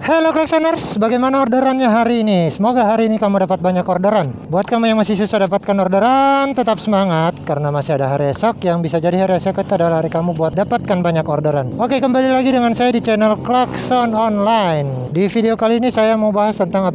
Halo Klaxoners, bagaimana orderannya hari ini? Semoga hari ini kamu dapat banyak orderan. Buat kamu yang masih susah dapatkan orderan, tetap semangat karena masih ada hari esok yang bisa jadi hari esok itu adalah hari kamu buat dapatkan banyak orderan. Oke, kembali lagi dengan saya di channel Klaxon Online. Di video kali ini saya mau bahas tentang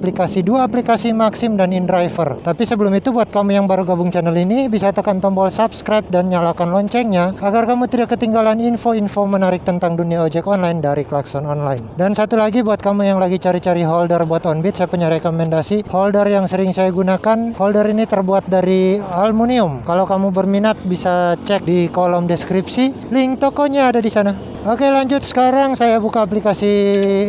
dua aplikasi Maxim dan InDriver. Tapi sebelum itu, buat kamu yang baru gabung channel ini, bisa tekan tombol subscribe dan nyalakan loncengnya agar kamu tidak ketinggalan info-info menarik tentang dunia ojek online dari Klaxon Online. Dan satu lagi, buat kamu yang lagi cari-cari holder buat Onbit, saya punya rekomendasi holder yang sering saya gunakan. Holder ini terbuat dari aluminium. Kalau kamu berminat bisa cek di kolom deskripsi, link tokonya ada di sana. Oke, lanjut. Sekarang saya buka aplikasi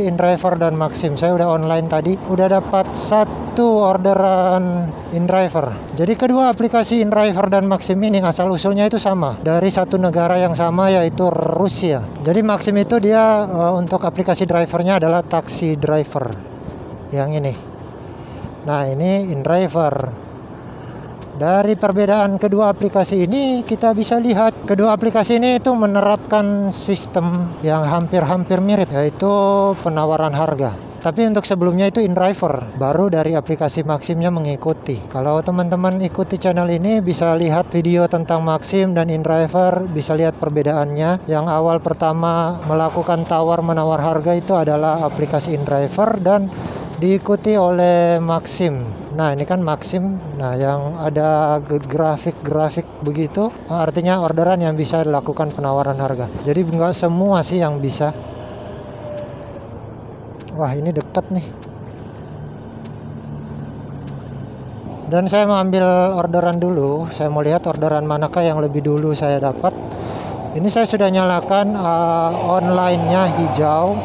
InDriver dan Maxim. Saya udah online tadi, udah dapat satu orderan InDriver. Jadi kedua aplikasi InDriver dan Maxim ini asal usulnya itu sama, dari satu negara yang sama, yaitu Rusia. Jadi Maxim itu dia untuk aplikasi drivernya adalah Taxi Driver yang ini. Nah, ini InDriver. Dari perbedaan kedua aplikasi ini, kita bisa lihat kedua aplikasi ini itu menerapkan sistem yang hampir-hampir mirip, yaitu penawaran harga. Tapi untuk sebelumnya itu InDriver, baru dari aplikasi Maximnya mengikuti. Kalau teman-teman ikuti channel ini bisa lihat video tentang Maxim dan InDriver, bisa lihat perbedaannya. Yang awal pertama melakukan tawar-menawar harga itu adalah aplikasi InDriver dan diikuti oleh Maxim. Nah, ini kan Maxim. Nah, yang ada grafik-grafik begitu artinya orderan yang bisa dilakukan penawaran harga. Jadi nggak semua sih yang bisa. Wah, ini dekat nih. Dan saya mau ambil orderan dulu. Saya mau lihat orderan manakah yang lebih dulu saya dapat. Ini saya sudah nyalakan online-nya hijau.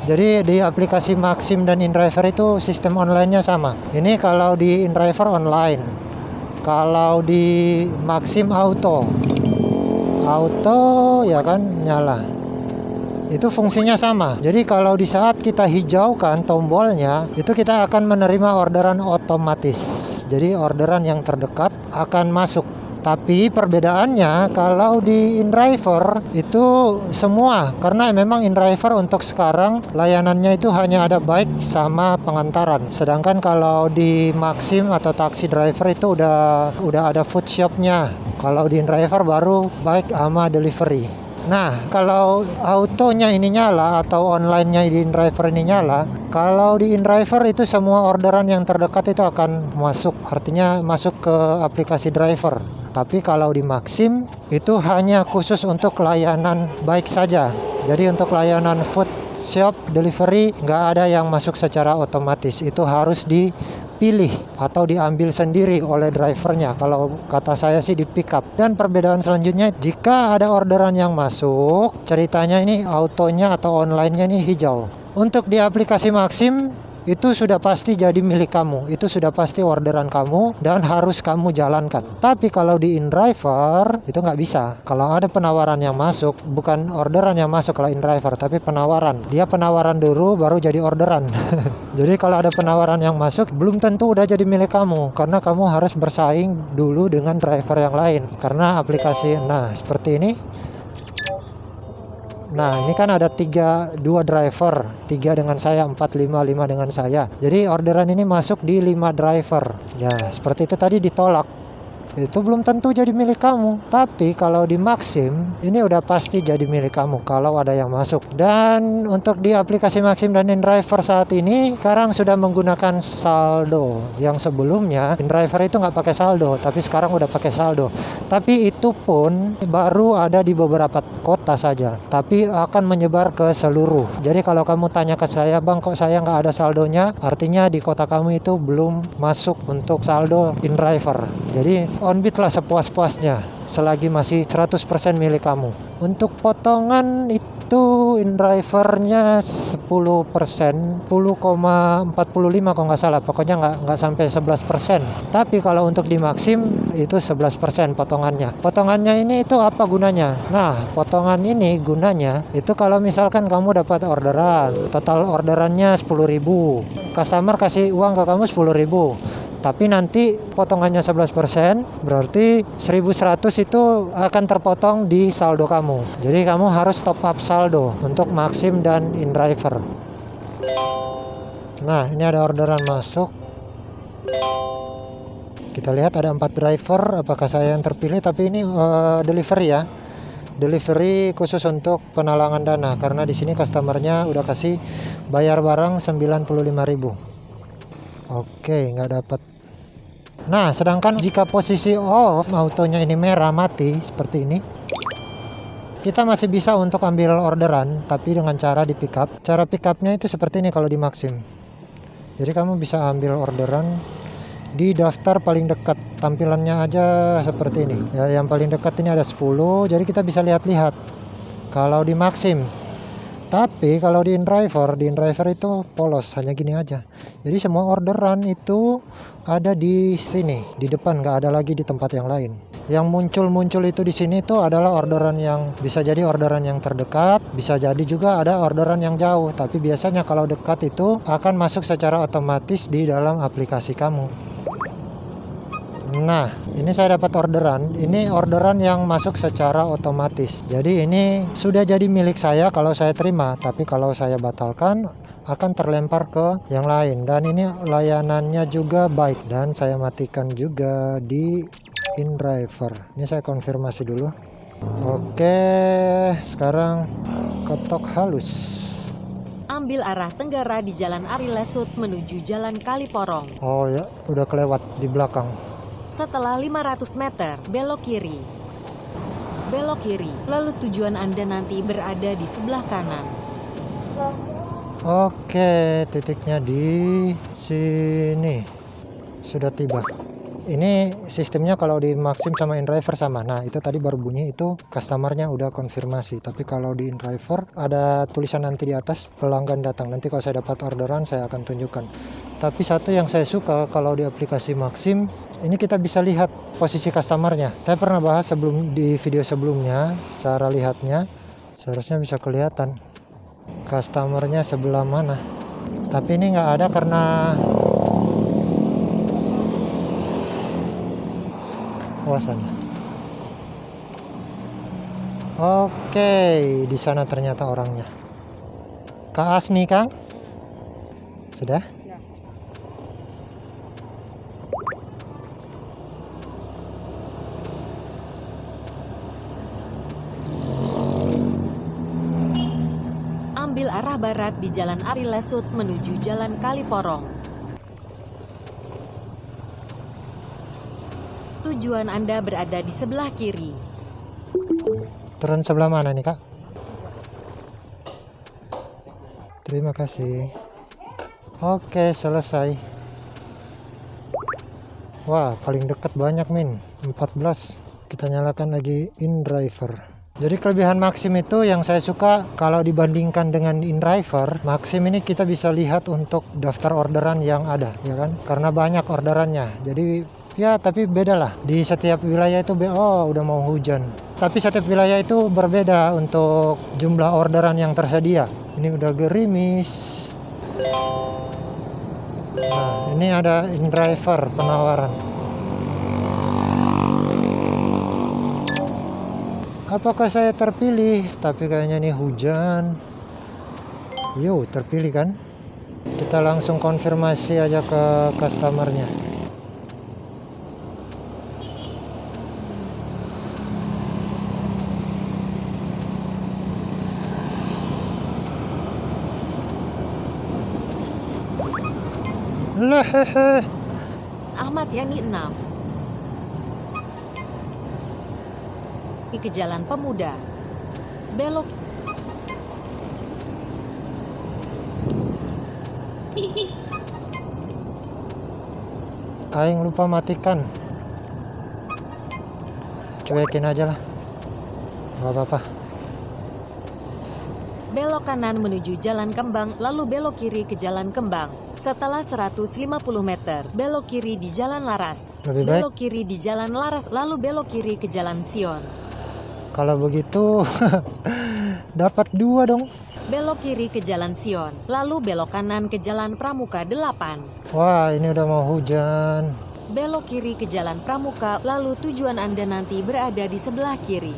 Jadi di aplikasi Maxim dan InDriver itu sistem online-nya sama. Ini kalau di InDriver online. Kalau di Maxim auto ya kan nyala. Itu fungsinya sama. Jadi kalau di saat kita hijaukan tombolnya, itu kita akan menerima orderan otomatis. Jadi orderan yang terdekat akan masuk. Tapi perbedaannya kalau di InDriver itu semua, karena memang InDriver untuk sekarang layanannya itu hanya ada bike sama pengantaran. Sedangkan kalau di Maxim atau Taxi Driver itu udah ada food shopnya. Kalau di InDriver baru bike sama delivery. Nah, kalau autonya ini nyala atau online-nya di InDriver ini nyala, kalau di InDriver itu semua orderan yang terdekat itu akan masuk, artinya masuk ke aplikasi driver. Tapi kalau di Maxim itu hanya khusus untuk layanan bike saja. Jadi untuk layanan food shop delivery nggak ada yang masuk secara otomatis. Itu harus dipilih atau diambil sendiri oleh drivernya. Kalau kata saya sih di pick up. Dan perbedaan selanjutnya, jika ada orderan yang masuk, ceritanya ini autonya atau online-nya ini hijau. Untuk di aplikasi Maxim itu sudah pasti jadi milik kamu. Itu sudah pasti orderan kamu dan harus kamu jalankan. Tapi kalau di InDriver itu nggak bisa. Kalau ada penawaran yang masuk, bukan orderan yang masuk kalau InDriver, tapi penawaran. Dia penawaran dulu baru jadi orderan. Jadi kalau ada penawaran yang masuk, belum tentu udah jadi milik kamu, karena kamu harus bersaing dulu dengan driver yang lain. Karena aplikasi, nah seperti ini. Nah, ini kan ada dua driver, 3 dengan saya, 4, 5 dengan saya. Jadi orderan ini masuk di 5 driver. Ya, seperti itu tadi ditolak. Itu belum tentu jadi milik kamu. Tapi kalau di Maxim, ini udah pasti jadi milik kamu kalau ada yang masuk. Dan untuk di aplikasi Maxim dan InDriver saat ini, sekarang sudah menggunakan saldo. Yang sebelumnya, InDriver itu nggak pakai saldo, tapi sekarang udah pakai saldo. Tapi itu pun baru ada di beberapa kota saja, tapi akan menyebar ke seluruh. Jadi kalau kamu tanya ke saya, Bang, kok saya nggak ada saldonya? Artinya di kota kamu itu belum masuk untuk saldo InDriver. Jadi Onbit lah sepuas-puasnya selagi masih 100% milik kamu. Untuk potongan itu InDrivernya 10%, 10,45 kalau nggak salah, pokoknya nggak sampai 11%. Tapi kalau untuk di Maxim itu 11% potongannya. Potongannya ini itu apa gunanya? Nah, potongan ini gunanya itu kalau misalkan kamu dapat orderan, total orderannya 10.000, customer kasih uang ke kamu 10.000. Tapi nanti potongannya 11%, berarti 1.100 itu akan terpotong di saldo kamu. Jadi kamu harus top up saldo untuk Maxim dan InDriver. Nah, ini ada orderan masuk. Kita lihat ada 4 driver. Apakah saya yang terpilih? Tapi ini delivery ya. Delivery khusus untuk penalangan dana. Karena di sini customernya udah kasih bayar barang 95.000. Oke, nggak dapat. Nah, sedangkan jika posisi off, autonya ini merah mati seperti ini, kita masih bisa untuk ambil orderan, tapi dengan cara di pick up. Cara pick upnya itu seperti ini kalau di Maxim. Jadi kamu bisa ambil orderan di daftar paling dekat. Tampilannya aja seperti ini ya, yang paling dekat ini ada 10, jadi kita bisa lihat-lihat kalau di Maxim. Tapi kalau di InDriver itu polos, hanya gini aja. Jadi semua orderan itu ada di sini, di depan, nggak ada lagi di tempat yang lain. Yang muncul itu di sini itu adalah orderan yang bisa jadi orderan yang terdekat, bisa jadi juga ada orderan yang jauh. Tapi biasanya kalau dekat itu akan masuk secara otomatis di dalam aplikasi kamu. Nah, ini saya dapat orderan. Ini orderan yang masuk secara otomatis. Jadi ini sudah jadi milik saya kalau saya terima. Tapi kalau saya batalkan akan terlempar ke yang lain. Dan ini layanannya juga baik. Dan saya matikan juga di InDriver. Ini saya konfirmasi dulu. Oke, sekarang ketok halus. Ambil arah tenggara di Jalan Ari Lesut menuju Jalan Kaliporong. Oh ya, udah kelewat di belakang. Setelah 500 meter, belok kiri. Belok kiri, lalu tujuan Anda nanti berada di sebelah kanan. Oke, titiknya di sini. Sudah tiba. Ini sistemnya kalau di Maxim sama InDriver sama. Nah, itu tadi baru bunyi, itu customernya udah konfirmasi. Tapi kalau di InDriver ada tulisan nanti di atas pelanggan datang. Nanti kalau saya dapat orderan saya akan tunjukkan. Tapi satu yang saya suka kalau di aplikasi Maxim, ini kita bisa lihat posisi customernya. Saya pernah bahas di video sebelumnya, cara lihatnya seharusnya bisa kelihatan customernya sebelah mana. Tapi ini nggak ada karena sana. Oke, di sana ternyata orangnya. Kak Asni, Kang? Sudah? Ya. Ambil arah barat di Jalan Ari Lesut menuju Jalan Kaliporong. Tujuan Anda berada di sebelah kiri. Turun sebelah mana nih, Kak? Terima kasih. Oke, selesai. Wah, paling dekat banyak, Min. 14. Kita nyalakan lagi InDriver. Jadi kelebihan Maxim itu yang saya suka kalau dibandingkan dengan InDriver, Maxim ini kita bisa lihat untuk daftar orderan yang ada, ya kan? Karena banyak orderannya. Jadi ya, tapi beda lah. Di setiap wilayah itu, udah mau hujan. Tapi setiap wilayah itu berbeda untuk jumlah orderan yang tersedia. Ini udah gerimis. Nah, ini ada InDriver penawaran. Apakah saya terpilih? Tapi kayaknya ini hujan. Yo, terpilih kan? Kita langsung konfirmasi aja ke customernya. Lehehe. Ahmad Yani 6. Ke Jalan Pemuda. Belok. Aing lupa matikan. Cuekin aja lah. Gak apa-apa. Belok kanan menuju Jalan Kembang, lalu belok kiri ke Jalan Kembang. Setelah 150 meter, belok kiri di Jalan Laras. Lebih baik. Belok kiri di Jalan Laras, lalu belok kiri ke Jalan Sion. Kalau begitu dapat 2 dong. Belok kiri ke Jalan Sion, lalu belok kanan ke Jalan Pramuka 8. Wah, ini udah mau hujan. Belok kiri ke Jalan Pramuka, lalu tujuan Anda nanti berada di sebelah kiri.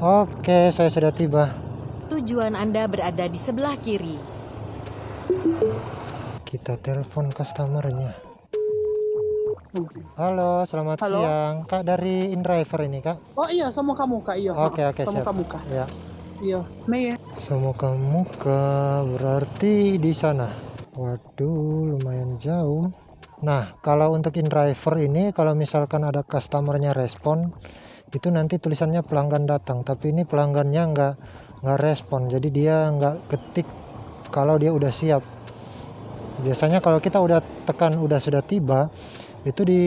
Oke, saya sudah tiba. Tujuan Anda berada di sebelah kiri. Kita telepon customernya. Halo, selamat Halo. siang. Kak dari InDriver ini, Kak. Oh iya, sama kamu Kak. Iya. Oke, Sama siap. kamu Kak. Ya, Iya. Nih ya. sama kamu Kak. Berarti di sana. Waduh, lumayan jauh. Nah, kalau untuk InDriver ini, kalau misalkan ada customernya respon, itu nanti tulisannya pelanggan datang. Tapi ini pelanggannya nggak respon. Jadi dia nggak ketik kalau dia udah siap. Biasanya kalau kita udah tekan sudah tiba, itu di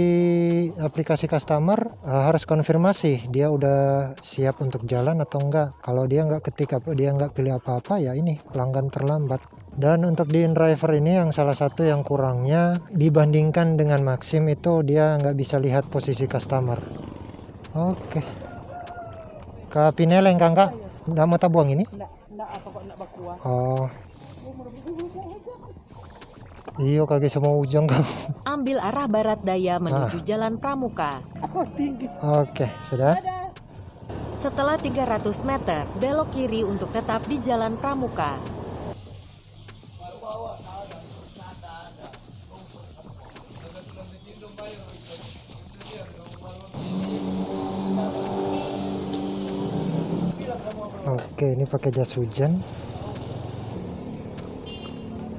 aplikasi customer harus konfirmasi dia udah siap untuk jalan atau enggak. Kalau dia nggak ketik dia nggak pilih apa-apa, ya ini pelanggan terlambat. Dan untuk di InDriver ini yang salah satu yang kurangnya dibandingkan dengan Maxim itu dia nggak bisa lihat posisi customer. Oke. Ke Pineleng Kang Kak, nggak mau tabuang ini? Enggak apa kok enggak bakua. Oh. Iya kagak semua ujung Kang. Ambil arah barat daya menuju Jalan Pramuka. Oke, sudah. Setelah 300 meter, belok kiri untuk tetap di Jalan Pramuka. Oke, ini pakai jas hujan.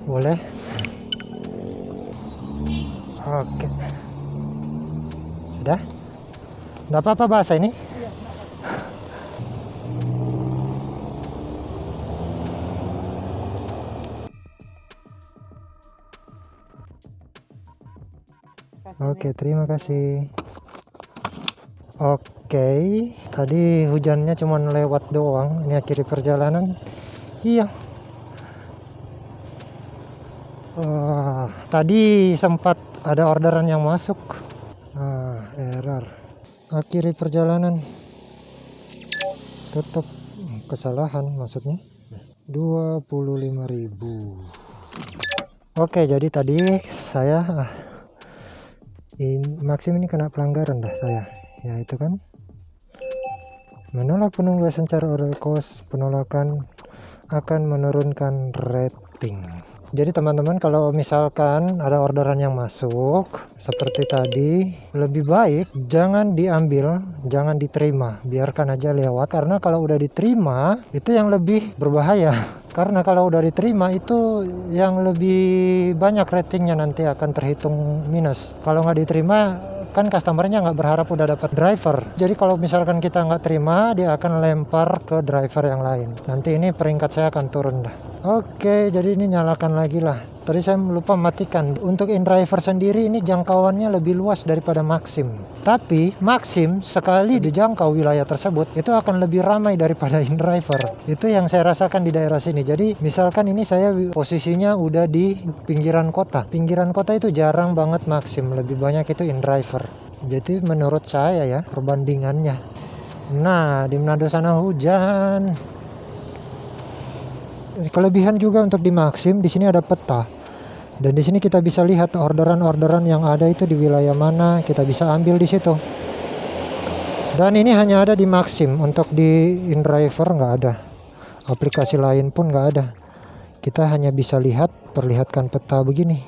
Boleh? Oke. Sudah? Nggak apa-apa bahasa ini? Oke, terima kasih. Oke, tadi hujannya cuma lewat doang. Ini akhiri perjalanan. Iya. Wah, tadi sempat ada orderan yang masuk. Error. Akhiri perjalanan. Tutup. Kesalahan maksudnya. 25.000. Oke, jadi tadi saya Maxim ini kena pelanggaran dah saya. Ya itu kan. Menolak penugasan cara order cost, penolakan akan menurunkan rating. Jadi teman-teman kalau misalkan ada orderan yang masuk seperti tadi, lebih baik jangan diambil, jangan diterima, biarkan aja lewat. Karena kalau udah diterima itu yang lebih berbahaya. Karena kalau udah diterima itu yang lebih banyak ratingnya nanti akan terhitung minus. Kalau nggak diterima kan customernya nggak berharap udah dapat driver. Jadi kalau misalkan kita nggak terima, dia akan lempar ke driver yang lain. Nanti ini peringkat saya akan turun dah. Oke, jadi ini nyalakan lagi lah. Tadi saya lupa matikan. Untuk InDriver sendiri ini jangkauannya lebih luas daripada Maxim. Tapi Maxim sekali dijangkau wilayah tersebut itu akan lebih ramai daripada InDriver. Itu yang saya rasakan di daerah sini. Jadi misalkan ini saya posisinya udah di pinggiran kota. Pinggiran kota itu jarang banget Maxim, lebih banyak itu InDriver. Jadi menurut saya ya perbandingannya. Nah, di Manado sana hujan. Kelebihan juga untuk di Maxim, di sini ada peta. Dan di sini kita bisa lihat orderan-orderan yang ada itu di wilayah mana, kita bisa ambil di situ. Dan ini hanya ada di Maxim, untuk di InDriver nggak ada. Aplikasi lain pun nggak ada. Kita hanya bisa lihat, perlihatkan peta begini.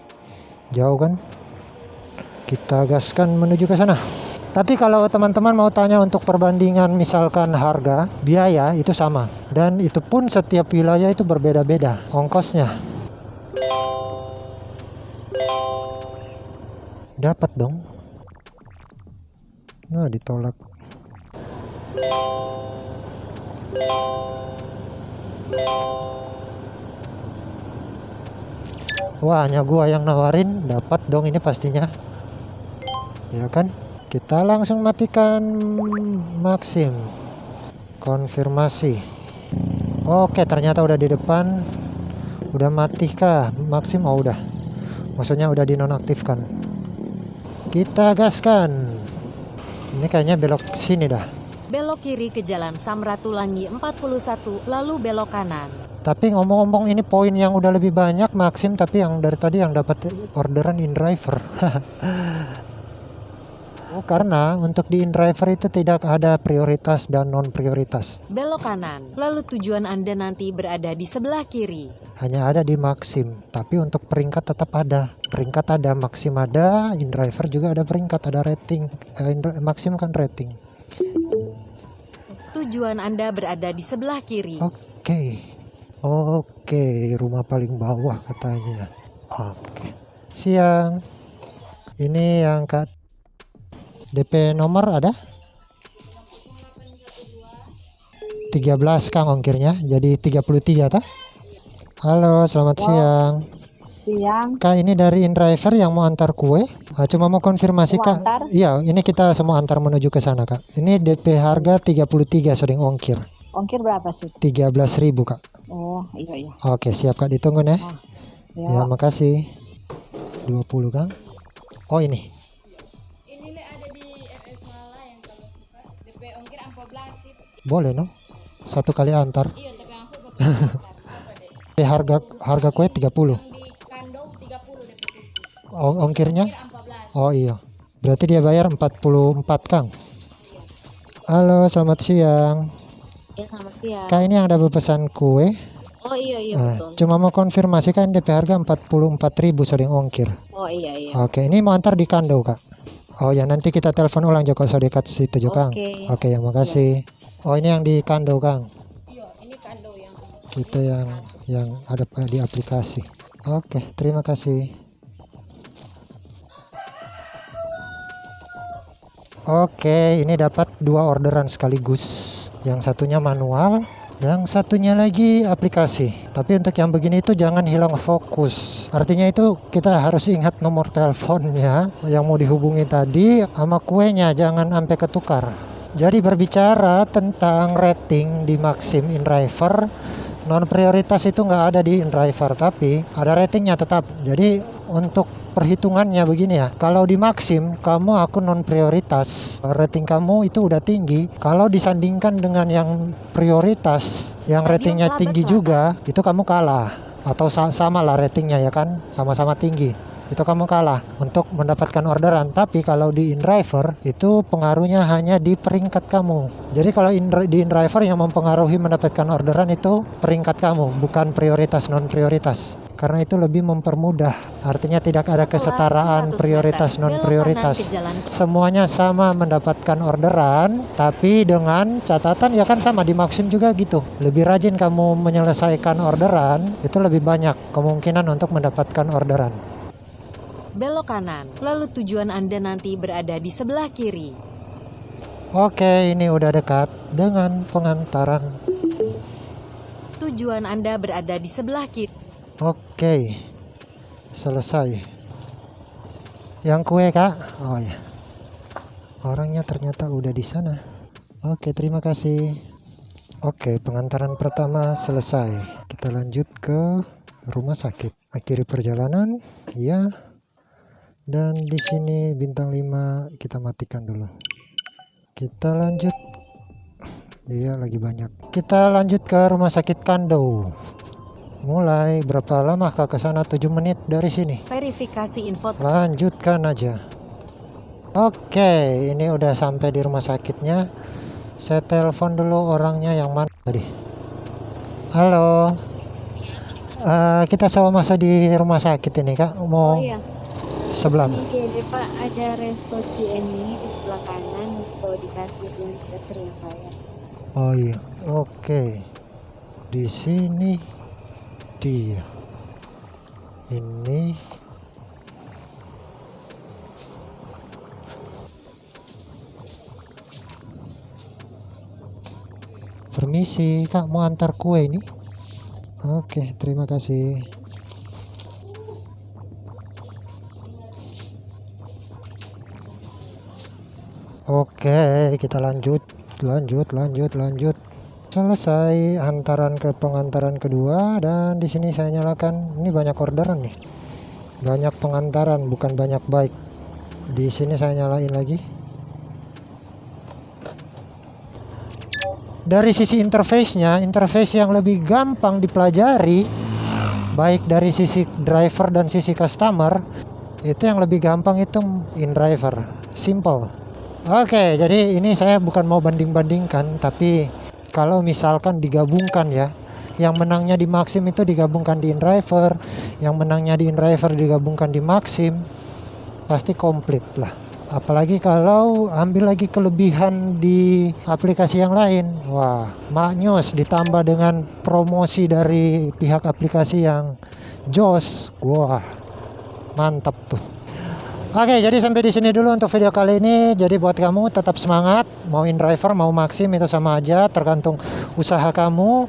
Jauh kan? Kita gaskan menuju ke sana. Tapi kalau teman-teman mau tanya untuk perbandingan misalkan harga, biaya itu sama. Dan itu pun setiap wilayah itu berbeda-beda ongkosnya. Dapat dong. Nah, ditolak. Wah, hanya gua yang nawarin, dapat dong ini pastinya. Ya kan? Kita langsung matikan Maxim. Konfirmasi. Oke, ternyata udah di depan. Udah mati kah Maxim? Oh udah. Maksudnya udah dinonaktifkan. Kita gaskan. Ini kayaknya belok sini dah. Belok kiri ke Jalan Samratulangi 41, lalu belok kanan. Tapi ngomong-ngomong ini poin yang udah lebih banyak Maxim, tapi yang dari tadi yang dapat orderan InDriver. Karena untuk di InDriver itu tidak ada prioritas dan non prioritas. Belok kanan, lalu tujuan Anda nanti berada di sebelah kiri. Hanya ada di Maxim, tapi untuk peringkat tetap ada. Peringkat ada, Maxim ada, InDriver juga ada peringkat, ada rating. Maxim kan rating. Tujuan Anda berada di sebelah kiri. Oke, rumah paling bawah katanya. Oke. Siang. Ini yang Kak DP nomor ada? 13 Kang ongkirnya, jadi 33 ta? Halo, selamat siang. Siang. Kak, ini dari InDriver yang mau antar kue. Cuma mau konfirmasi Mau Kak. antar? Iya, ini kita semua antar menuju ke sana Kak. Ini DP harga 33 sering ongkir. Ongkir berapa sih? 13.000 Kak. Oh, iya. Oke, siap Kak, ditunggu ya. Ya, Ya. makasih. 20 Kang. Oh, ini. Ini ada di RS Mala yang kalau suka DP ongkir 14 sih. Boleh no? Satu kali antar. Iya, tapi langsung satu apa deh. Harga kue 30. Yang di Kandau 30 DP khusus. Ongkirnya? Ongkir 14. Oh iya. Berarti dia bayar 44 Kang. Halo, selamat siang. Ya, selamat siang. Kak, ini yang ada pesan kue. Oh, iya betul. Cuma mau konfirmasi kan DP harga 44.000 sering ongkir. Oh, iya. Oke, ini mau antar di Kando Kak. Oh ya, nanti kita telepon ulang Joko so dekat situ juga Kang. Oke. Oke, ya makasih. Oh, ini yang di Kando Kang. Iya, ini Kandau yang Itu yang ada di aplikasi. Oke, terima kasih. Oke, ini dapat 2 orderan sekaligus. Yang satunya manual, yang satunya lagi aplikasi. Tapi untuk yang begini itu jangan hilang fokus. Artinya itu kita harus ingat nomor teleponnya yang mau dihubungi tadi sama kuenya, jangan sampai ketukar. Jadi berbicara tentang rating di Maxim InDriver, non prioritas itu nggak ada di InDriver, tapi ada ratingnya tetap. Jadi untuk perhitungannya begini ya, kalau di Maxim kamu akun non prioritas, rating kamu itu udah tinggi. Kalau disandingkan dengan yang prioritas yang ratingnya tinggi juga, itu kamu kalah atau sama lah ratingnya ya kan, sama-sama tinggi, itu kamu kalah untuk mendapatkan orderan. Tapi kalau di InDriver itu pengaruhnya hanya di peringkat kamu. Jadi kalau di InDriver yang mempengaruhi mendapatkan orderan itu peringkat kamu, bukan prioritas non prioritas. Karena itu lebih mempermudah. Artinya tidak ada kesetaraan 100 prioritas meter, non belok prioritas. kanan ke jalan. Semuanya sama mendapatkan orderan, tapi dengan catatan ya kan sama di Maxim juga gitu. Lebih rajin kamu menyelesaikan orderan, itu lebih banyak kemungkinan untuk mendapatkan orderan. Belok kanan, lalu tujuan Anda nanti berada di sebelah kiri. Oke, ini udah dekat dengan pengantaran. Tujuan Anda berada di sebelah kiri. Oke, selesai. Yang kue Kak? Oh ya, orangnya ternyata udah di sana. Oke, terima kasih. Oke, pengantaran pertama selesai. Kita lanjut ke rumah sakit. Akhiri perjalanan, ya. Dan di sini bintang 5 kita matikan dulu. Kita lanjut. Iya, lagi banyak. Kita lanjut ke rumah sakit Kando. Mulai berapa lama Kak ke sana? 7 menit dari sini. Verifikasi info. Lanjutkan aja. Oke, ini udah sampai di rumah sakitnya. Saya telepon dulu orangnya yang mana tadi. Halo. Kita sama masa di rumah sakit ini Kak. Mau Oh, iya. sebelah. Ini kayaknya Pak ada resto CNI di sebelah kanan atau di kasir yang bayar. Oh iya. Oke. Di sini dia. Ini permisi Kak, mau antar kue ini? Oke, terima kasih. Oke, kita lanjut. Selesai antaran ke pengantaran kedua, dan di sini saya nyalakan. Ini banyak orderan nih. Banyak pengantaran, bukan banyak baik. Di sini saya nyalain lagi. Dari sisi interface-nya, interface yang lebih gampang dipelajari, baik dari sisi driver dan sisi customer, itu yang lebih gampang itu InDriver. Simple. Oke, jadi ini saya bukan mau banding-bandingkan, tapi kalau misalkan digabungkan ya, yang menangnya di Maxim itu digabungkan di InDriver, yang menangnya di InDriver digabungkan di Maxim, pasti komplit lah. Apalagi kalau ambil lagi kelebihan di aplikasi yang lain, wah, maknyos ditambah dengan promosi dari pihak aplikasi yang jos, wah, mantap tuh. Oke, jadi sampai di sini dulu untuk video kali ini. Jadi buat kamu tetap semangat, mau InDriver mau Maxim itu sama aja, tergantung usaha kamu.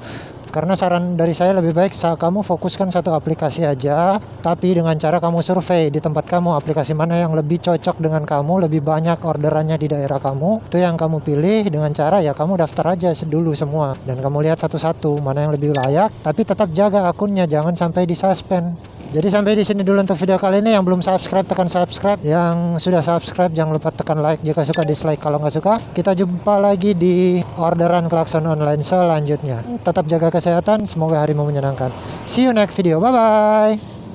Karena saran dari saya lebih baik kamu fokuskan satu aplikasi aja, tapi dengan cara kamu survei di tempat kamu aplikasi mana yang lebih cocok dengan kamu, lebih banyak orderannya di daerah kamu. Itu yang kamu pilih dengan cara ya kamu daftar aja dulu semua dan kamu lihat satu-satu mana yang lebih layak, tapi tetap jaga akunnya jangan sampai disuspend. Jadi sampai di sini dulu untuk video kali ini. Yang belum subscribe tekan subscribe, yang sudah subscribe jangan lupa tekan like jika suka, dislike kalau nggak suka. Kita jumpa lagi di orderan klakson online selanjutnya. Tetap jaga kesehatan, semoga harimu menyenangkan. See you next video, bye bye.